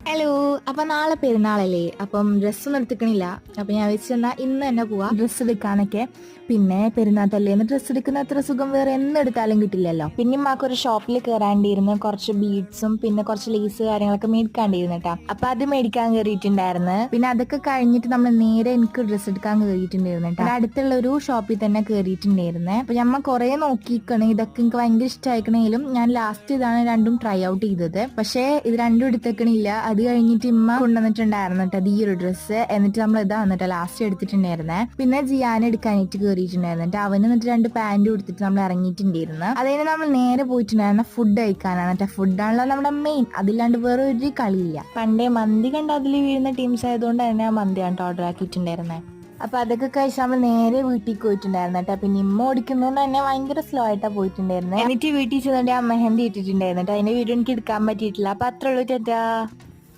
Hello. അപ്പൊ നാളെ പെരുന്നാളല്ലേ, അപ്പം ഡ്രസ്സൊന്നും എടുത്തിക്കണില്ല. അപ്പൊ ഞാൻ വെച്ചെന്നാ ഇന്ന് തന്നെ പോവാ ഡ്രസ്സ് എടുക്കാനൊക്കെ. പിന്നെ പെരുന്നാൾ തലേന്ന് ഡ്രസ്സ് എടുക്കുന്ന അത്ര സുഖം വേറെ എന്നെടുത്താലും കിട്ടില്ലല്ലോ. പിന്നെ ഒരു ഷോപ്പിൽ കയറാണ്ടിരുന്നു, കുറച്ച് ബീഡ്സും പിന്നെ കുറച്ച് ലേസ് കാര്യങ്ങളൊക്കെ മേടിക്കാണ്ടിരുന്നു കേട്ടാ. അപ്പൊ അത് മേടിക്കാൻ കയറിയിട്ടുണ്ടായിരുന്നു. പിന്നെ അതൊക്കെ കഴിഞ്ഞിട്ട് നമ്മൾ നേരെ എനിക്ക് ഡ്രസ്സ് എടുക്കാൻ കയറിയിട്ടുണ്ടായിരുന്നു കേട്ടോ. അടുത്തുള്ള ഒരു ഷോപ്പിൽ തന്നെ കയറിയിട്ടുണ്ടായിരുന്നേ. അപ്പൊ ഞമ്മ കുറെ നോക്കിക്കണേ, ഇതൊക്കെ എനിക്ക് ഭയങ്കര ഇഷ്ടമായിക്കണേലും ഞാൻ ലാസ്റ്റ് ഇതാണ് രണ്ടും ട്രൈ ഔട്ട് ചെയ്തത്. പക്ഷേ ഇത് രണ്ടും എടുത്തേക്കണില്ല. അത് കഴിഞ്ഞിട്ട് ഇമ്മ കൊണ്ടുവന്നിട്ടുണ്ടായിരുന്നു കേട്ടോ ഈ ഒരു ഡ്രസ്സ്. എന്നിട്ട് നമ്മൾ ഇതാ വന്നിട്ട് ലാസ്റ്റ് എടുത്തിട്ടുണ്ടായിരുന്നേ. പിന്നെ ജിയാൻ എടുക്കാനായിട്ട് കയറിയിട്ടുണ്ടായിരുന്നു. അവന് എന്നിട്ട് 2 പാന്റ് കൊടുത്തിട്ട് നമ്മൾ ഇറങ്ങിയിട്ടുണ്ടായിരുന്നു. അതിന് നമ്മൾ നേരെ പോയിട്ടുണ്ടായിരുന്ന ഫുഡ് കഴിക്കാനാണ് കേട്ടോ. ഫുഡാണല്ലോ നമ്മുടെ മെയിൻ, അതില്ലാണ്ട് വേറെ ഒരു കളിയില്ല. പണ്ടേ മന്തി കണ്ട അതിൽ വീഴുന്ന ടീംസ് ആയതുകൊണ്ട് തന്നെ മന്തിയാണ് ഓർഡർ ആക്കിയിട്ടുണ്ടായിരുന്നത്. അപ്പൊ അതൊക്കെ കഴിച്ച് നമ്മൾ നേരെ വീട്ടിൽ പോയിട്ടുണ്ടായിരുന്നു കേട്ടോ. പിന്നെ ഇമ്മ ഓടിക്കുന്നതുകൊണ്ട് തന്നെ ഭയങ്കര സ്ലോ ആയിട്ടാ പോയിട്ടുണ്ടായിരുന്നത്. എന്നിട്ട് വീട്ടിൽ ചെന്നിട്ട് ആ മെഹന്തി ഇട്ടിട്ടുണ്ടായിരുന്നു. അതിന്റെ വീഡിയോ എനിക്ക് എടുക്കാൻ പറ്റിയിട്ടില്ല. അപ്പൊ അത്രേ ഉള്ളൂ. ടാറ്റാ.